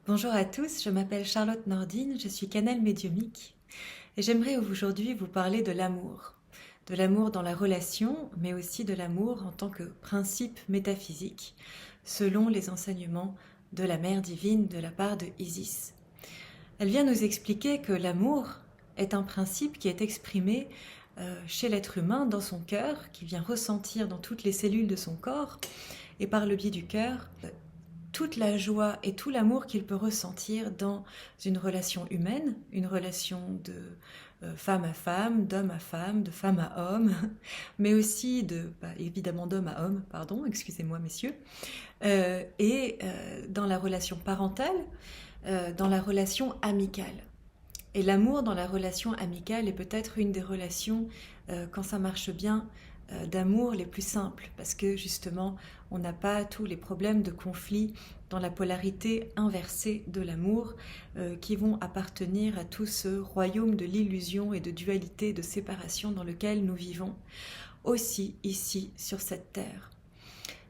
Bonjour à tous, je m'appelle Charlotte Nordine, je suis Canal médiumnique et j'aimerais aujourd'hui vous parler de l'amour. De l'amour dans la relation, mais aussi de l'amour en tant que principe métaphysique, selon les enseignements de la Mère divine de la part de Isis. Elle vient nous expliquer que l'amour est un principe qui est exprimé chez l'être humain dans son cœur, qui vient ressentir dans toutes les cellules de son corps et par le biais du cœur toute la joie et tout l'amour qu'il peut ressentir dans une relation humaine, une relation de femme à femme, d'homme à femme, de femme à homme, mais aussi évidemment d'homme à homme, pardon, excusez-moi messieurs, dans la relation parentale, dans la relation amicale. Et l'amour dans la relation amicale est peut-être une des relations, quand ça marche bien, d'amour les plus simples, parce que justement, on n'a pas tous les problèmes de conflit dans la polarité inversée de l'amour qui vont appartenir à tout ce royaume de l'illusion et de dualité, de séparation dans lequel nous vivons, aussi ici sur cette terre.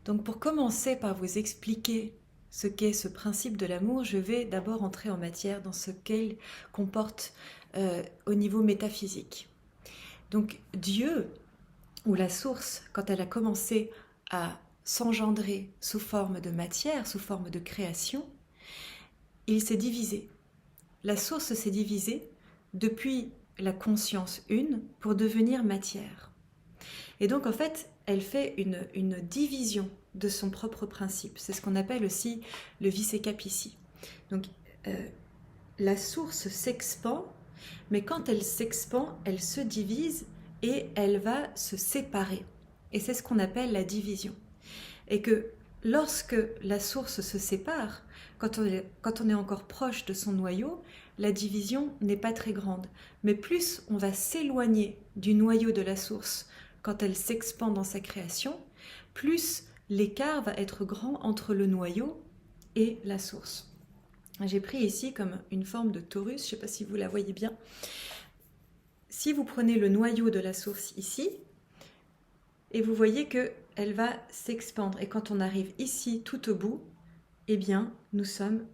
Donc pour commencer par vous expliquer ce qu'est ce principe de l'amour, je vais d'abord entrer en matière dans ce qu'il comporte au niveau métaphysique. Donc Dieu, ou la source, quand elle a commencé à s'engendrer sous forme de matière, sous forme de création, il s'est divisé. La source s'est divisée depuis la conscience une pour devenir matière. Et donc en fait, elle fait une division de son propre principe. C'est ce qu'on appelle aussi le vice capici. Donc la source s'expand, mais quand elle s'expand, elle se divise et elle va se séparer. Et c'est ce qu'on appelle la division. Et que lorsque la source se sépare, quand on est encore proche de son noyau, la division n'est pas très grande. Mais plus on va s'éloigner du noyau de la source quand elle s'expand dans sa création, plus l'écart va être grand entre le noyau et la source. J'ai pris ici comme une forme de torus, je ne sais pas si vous la voyez bien. Si vous prenez le noyau de la source ici, et vous voyez qu'elle va s'expandre. Et quand on arrive ici tout au bout, eh bien, nous sommes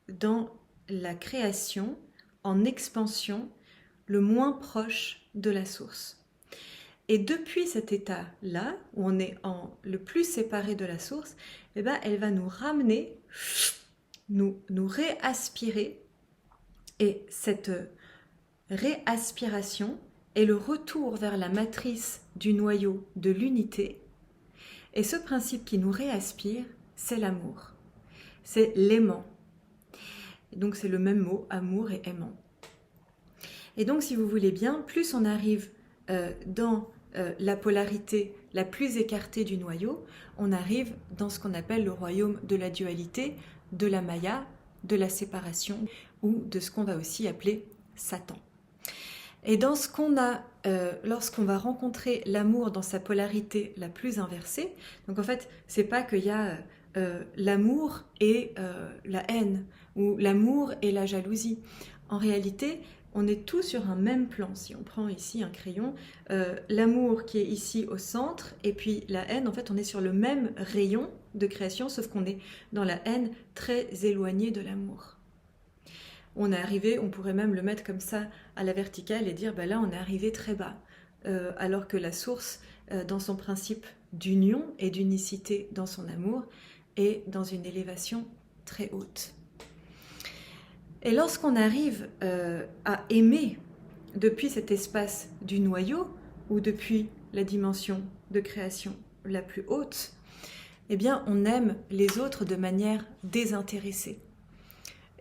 dans la création, en expansion, le moins proche de la source. Et depuis cet état-là, où on est le plus séparé de la source, eh bien, elle va nous ramener, nous réaspirer. Et cette réaspiration est le retour vers la matrice du noyau de l'unité. Et ce principe qui nous réaspire, c'est l'amour. C'est l'aimant. Donc c'est le même mot, amour et aimant. Et donc si vous voulez bien, plus on arrive dans la polarité la plus écartée du noyau, on arrive dans ce qu'on appelle le royaume de la dualité, de la Maya, de la séparation ou de ce qu'on va aussi appeler Satan. Et dans ce qu'on a, lorsqu'on va rencontrer l'amour dans sa polarité la plus inversée, donc en fait, c'est pas qu'il y a l'amour et la haine, ou l'amour et la jalousie. En réalité, on est tous sur un même plan. Si on prend ici un crayon, l'amour qui est ici au centre, et puis la haine, en fait, on est sur le même rayon de création, sauf qu'on est dans la haine très éloignée de l'amour. On est arrivé, on pourrait même le mettre comme ça à la verticale et dire, ben là, on est arrivé très bas. Alors que la source, dans son principe d'union et d'unicité dans son amour, est dans une élévation très haute. Et lorsqu'on arrive à aimer depuis cet espace du noyau, ou depuis la dimension de création la plus haute, eh bien, on aime les autres de manière désintéressée.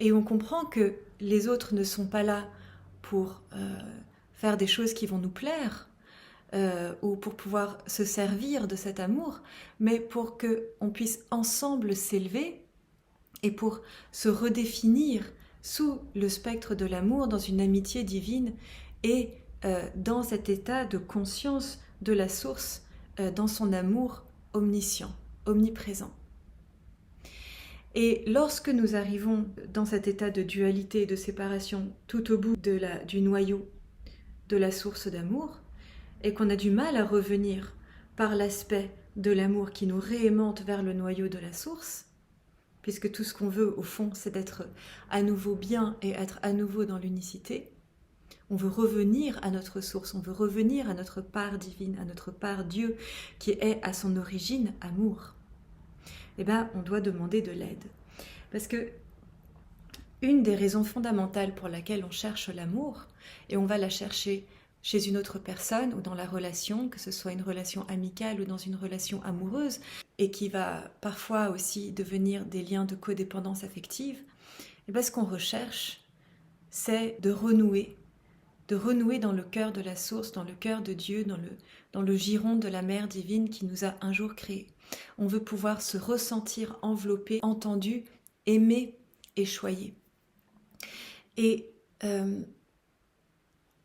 Et on comprend que les autres ne sont pas là pour faire des choses qui vont nous plaire ou pour pouvoir se servir de cet amour, mais pour qu'on puisse ensemble s'élever et pour se redéfinir sous le spectre de l'amour dans une amitié divine et dans cet état de conscience de la source, dans son amour omniscient, omniprésent. Et lorsque nous arrivons dans cet état de dualité et de séparation tout au bout du noyau de la source d'amour, et qu'on a du mal à revenir par l'aspect de l'amour qui nous réaimante vers le noyau de la source, puisque tout ce qu'on veut au fond c'est d'être à nouveau bien et être à nouveau dans l'unicité. On veut revenir à notre source, on veut revenir à notre part divine, à notre part Dieu qui est à son origine amour. Eh bien, on doit demander de l'aide. Parce que une des raisons fondamentales pour laquelle on cherche l'amour, et on va la chercher chez une autre personne ou dans la relation, que ce soit une relation amicale ou dans une relation amoureuse, et qui va parfois aussi devenir des liens de codépendance affective, et bien ce qu'on recherche, c'est de renouer dans le cœur de la source, dans le cœur de Dieu, dans le giron de la mère divine qui nous a un jour créés. On veut pouvoir se ressentir enveloppé, entendu, aimé et choyé. Et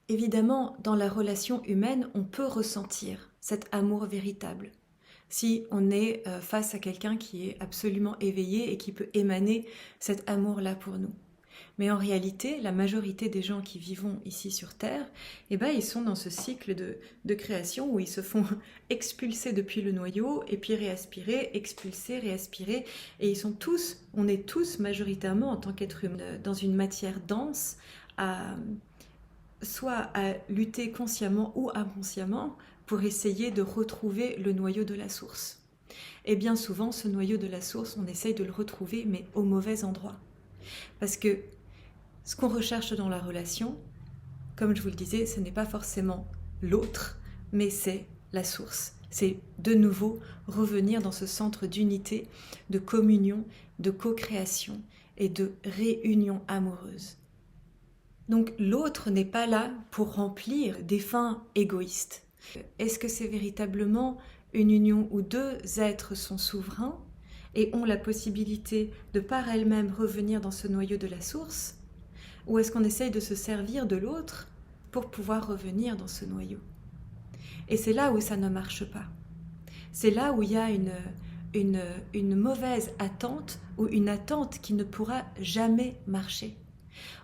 évidemment, dans la relation humaine, on peut ressentir cet amour véritable. Si on est face à quelqu'un qui est absolument éveillé et qui peut émaner cet amour-là pour nous. Mais en réalité, la majorité des gens qui vivent ici sur Terre, eh ben, ils sont dans ce cycle de création où ils se font expulser depuis le noyau et puis réaspirer, expulser, réaspirer. Et on est tous majoritairement en tant qu'être humain dans une matière dense, soit à lutter consciemment ou inconsciemment pour essayer de retrouver le noyau de la source. Et bien souvent, ce noyau de la source, on essaye de le retrouver, mais au mauvais endroit. Parce que ce qu'on recherche dans la relation, comme je vous le disais, ce n'est pas forcément l'autre, mais c'est la source. C'est de nouveau revenir dans ce centre d'unité, de communion, de co-création et de réunion amoureuse. Donc l'autre n'est pas là pour remplir des fins égoïstes. Est-ce que c'est véritablement une union où deux êtres sont souverains et ont la possibilité de par elles-mêmes revenir dans ce noyau de la source? Ou est-ce qu'on essaye de se servir de l'autre pour pouvoir revenir dans ce noyau? Et c'est là où ça ne marche pas. C'est là où il y a une mauvaise attente ou une attente qui ne pourra jamais marcher.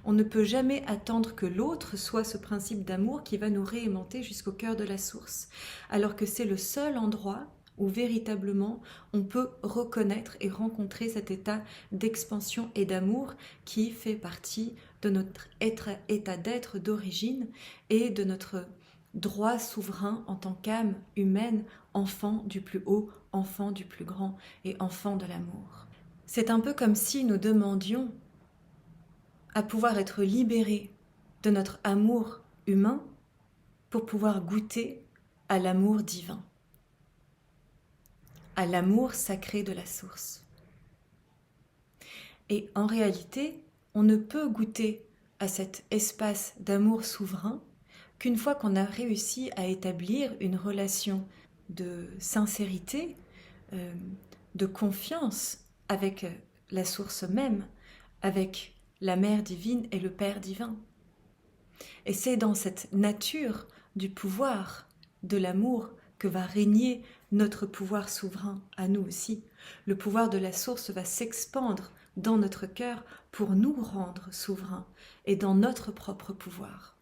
On ne peut jamais attendre que l'autre soit ce principe d'amour qui va nous réaimanter jusqu'au cœur de la source, alors que c'est le seul endroit où véritablement on peut reconnaître et rencontrer cet état d'expansion et d'amour qui fait partie de notre état d'être d'origine et de notre droit souverain en tant qu'âme humaine, enfant du plus haut, enfant du plus grand et enfant de l'amour. C'est un peu comme si nous demandions à pouvoir être libérés de notre amour humain pour pouvoir goûter à l'amour divin, à l'amour sacré de la source. Et en réalité, on ne peut goûter à cet espace d'amour souverain qu'une fois qu'on a réussi à établir une relation de sincérité, de confiance avec la source même, avec la Mère divine et le Père divin. Et c'est dans cette nature du pouvoir, de l'amour, que va régner notre pouvoir souverain à nous aussi. Le pouvoir de la source va s'expandre dans notre cœur pour nous rendre souverains et dans notre propre pouvoir.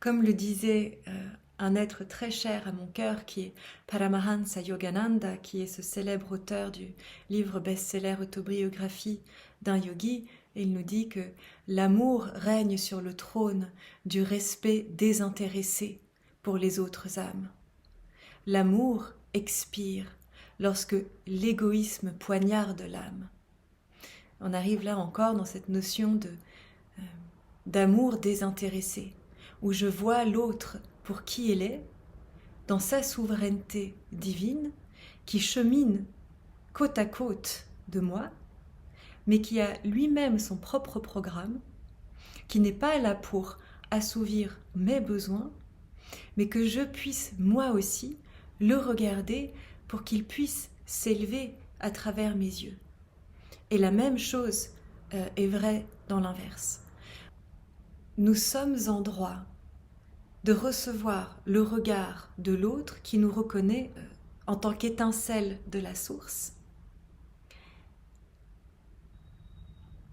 Comme le disait un être très cher à mon cœur qui est Paramahansa Yogananda, qui est ce célèbre auteur du livre best-seller Autobiographie d'un yogi, il nous dit que l'amour règne sur le trône du respect désintéressé pour les autres âmes. L'amour expire lorsque l'égoïsme poignarde l'âme. On arrive là encore dans cette notion d'amour désintéressé, où je vois l'autre pour qui il est, dans sa souveraineté divine, qui chemine côte à côte de moi, mais qui a lui-même son propre programme, qui n'est pas là pour assouvir mes besoins, mais que je puisse moi aussi le regarder pour qu'il puisse s'élever à travers mes yeux. Et la même chose est vraie dans l'inverse. Nous sommes en droit de recevoir le regard de l'autre qui nous reconnaît en tant qu'étincelle de la source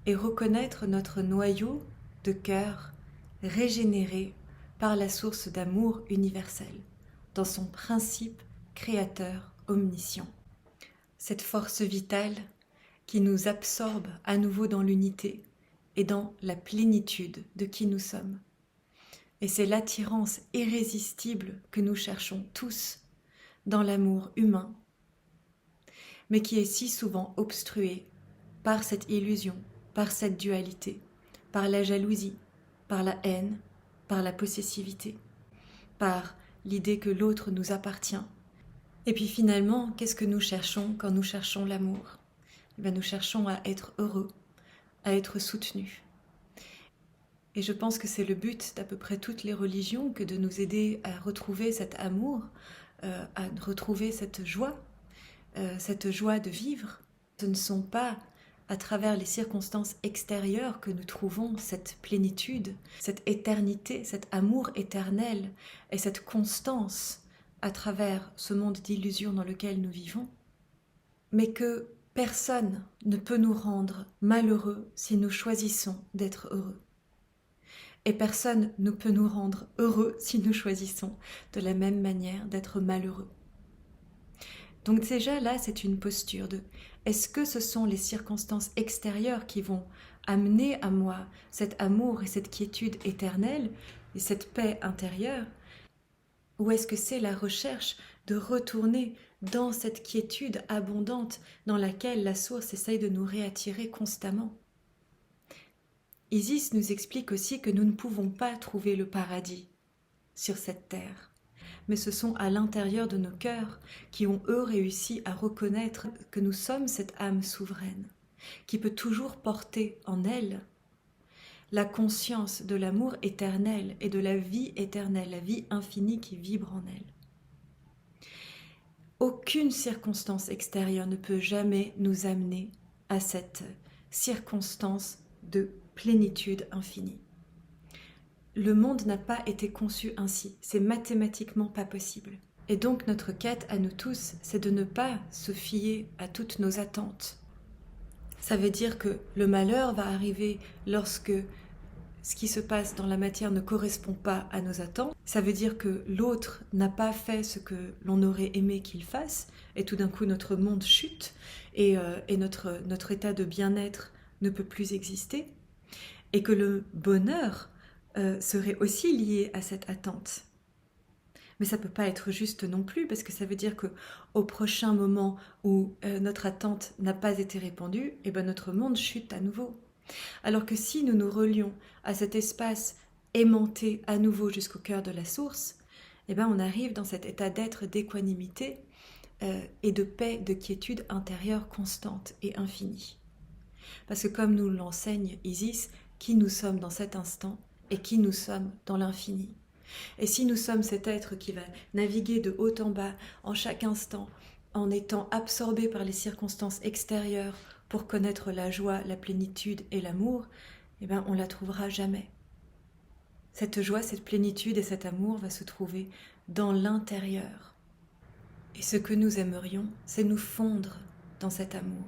et reconnaître notre noyau de cœur régénéré par la source d'amour universel dans son principe créateur omniscient. Cette force vitale qui nous absorbe à nouveau dans l'unité et dans la plénitude de qui nous sommes. Et c'est l'attirance irrésistible que nous cherchons tous dans l'amour humain, mais qui est si souvent obstruée par cette illusion, par cette dualité, par la jalousie, par la haine, par la possessivité, par l'idée que l'autre nous appartient. Et puis finalement, qu'est-ce que nous cherchons quand nous cherchons l'amour ? Nous cherchons à être heureux, à être soutenus. Et je pense que c'est le but d'à peu près toutes les religions que de nous aider à retrouver cet amour, à retrouver cette joie de vivre. Ce ne sont pas à travers les circonstances extérieures que nous trouvons cette plénitude, cette éternité, cet amour éternel et cette constance à travers ce monde d'illusions dans lequel nous vivons, mais que personne ne peut nous rendre malheureux si nous choisissons d'être heureux. Et personne ne peut nous rendre heureux si nous choisissons de la même manière d'être malheureux. Donc déjà là, c'est une posture de est-ce que ce sont les circonstances extérieures qui vont amener à moi cet amour et cette quiétude éternelle et cette paix intérieure, ou est-ce que c'est la recherche de retourner dans cette quiétude abondante dans laquelle la source essaye de nous réattirer constamment ? Isis nous explique aussi que nous ne pouvons pas trouver le paradis sur cette terre, mais ce sont à l'intérieur de nos cœurs qui ont, eux, réussi à reconnaître que nous sommes cette âme souveraine, qui peut toujours porter en elle la conscience de l'amour éternel et de la vie éternelle, la vie infinie qui vibre en elle. Aucune circonstance extérieure ne peut jamais nous amener à cette circonstance de plénitude infinie. Le monde n'a pas été conçu ainsi, c'est mathématiquement pas possible. Et donc notre quête à nous tous, c'est de ne pas se fier à toutes nos attentes. Ça veut dire que le malheur va arriver lorsque ce qui se passe dans la matière ne correspond pas à nos attentes. Ça veut dire que l'autre n'a pas fait ce que l'on aurait aimé qu'il fasse, et tout d'un coup notre monde chute, et notre état de bien-être ne peut plus exister. Et que le bonheur serait aussi lié à cette attente. Mais ça ne peut pas être juste non plus, parce que ça veut dire qu'au prochain moment où notre attente n'a pas été répondue, notre monde chute à nouveau. Alors que si nous nous relions à cet espace aimanté à nouveau jusqu'au cœur de la source, on arrive dans cet état d'être d'équanimité et de paix, de quiétude intérieure constante et infinie. Parce que comme nous l'enseigne Isis, qui nous sommes dans cet instant et qui nous sommes dans l'infini. Et si nous sommes cet être qui va naviguer de haut en bas en chaque instant, en étant absorbé par les circonstances extérieures pour connaître la joie, la plénitude et l'amour, on ne la trouvera jamais. Cette joie, cette plénitude et cet amour va se trouver dans l'intérieur. Et ce que nous aimerions, c'est nous fondre dans cet amour.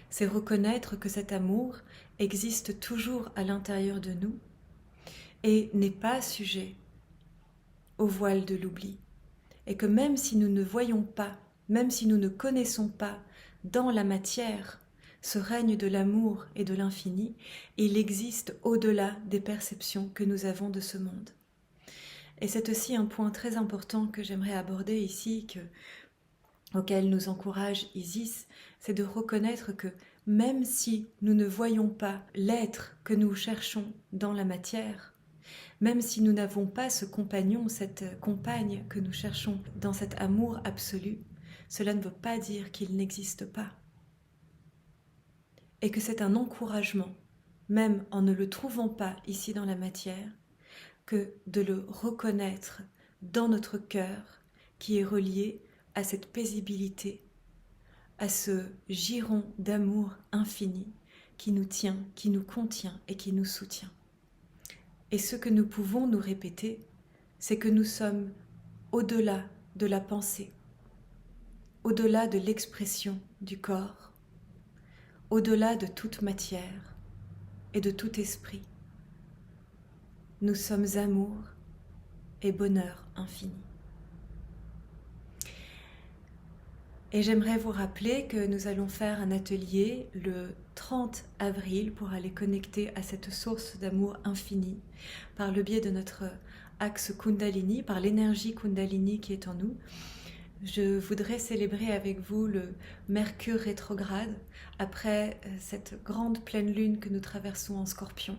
C'est reconnaître que cet amour existe toujours à l'intérieur de nous et n'est pas sujet au voile de l'oubli. Et que même si nous ne voyons pas, même si nous ne connaissons pas dans la matière ce règne de l'amour et de l'infini, il existe au-delà des perceptions que nous avons de ce monde. Et c'est aussi un point très important que j'aimerais aborder ici, auquel nous encourage Isis, c'est de reconnaître que même si nous ne voyons pas l'être que nous cherchons dans la matière, même si nous n'avons pas ce compagnon, cette compagne que nous cherchons dans cet amour absolu, cela ne veut pas dire qu'il n'existe pas. Et que c'est un encouragement, même en ne le trouvant pas ici dans la matière, que de le reconnaître dans notre cœur qui est relié à cette paisibilité, à ce giron d'amour infini qui nous tient, qui nous contient et qui nous soutient. Et ce que nous pouvons nous répéter, c'est que nous sommes au-delà de la pensée, au-delà de l'expression du corps, au-delà de toute matière et de tout esprit. Nous sommes amour et bonheur infini. Et j'aimerais vous rappeler que nous allons faire un atelier le 30 avril pour aller connecter à cette source d'amour infini par le biais de notre axe Kundalini, par l'énergie Kundalini qui est en nous. Je voudrais célébrer avec vous le Mercure rétrograde après cette grande pleine lune que nous traversons en Scorpion.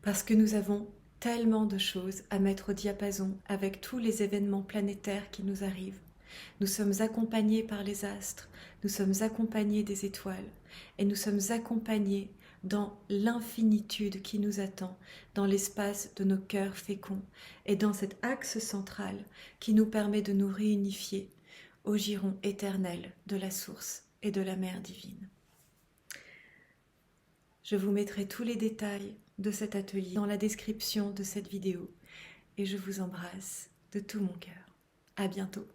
Parce que nous avons tellement de choses à mettre au diapason avec tous les événements planétaires qui nous arrivent. Nous sommes accompagnés par les astres, nous sommes accompagnés des étoiles et nous sommes accompagnés dans l'infinitude qui nous attend, dans l'espace de nos cœurs féconds et dans cet axe central qui nous permet de nous réunifier au giron éternel de la source et de la mère divine. Je vous mettrai tous les détails de cet atelier dans la description de cette vidéo et je vous embrasse de tout mon cœur. À bientôt.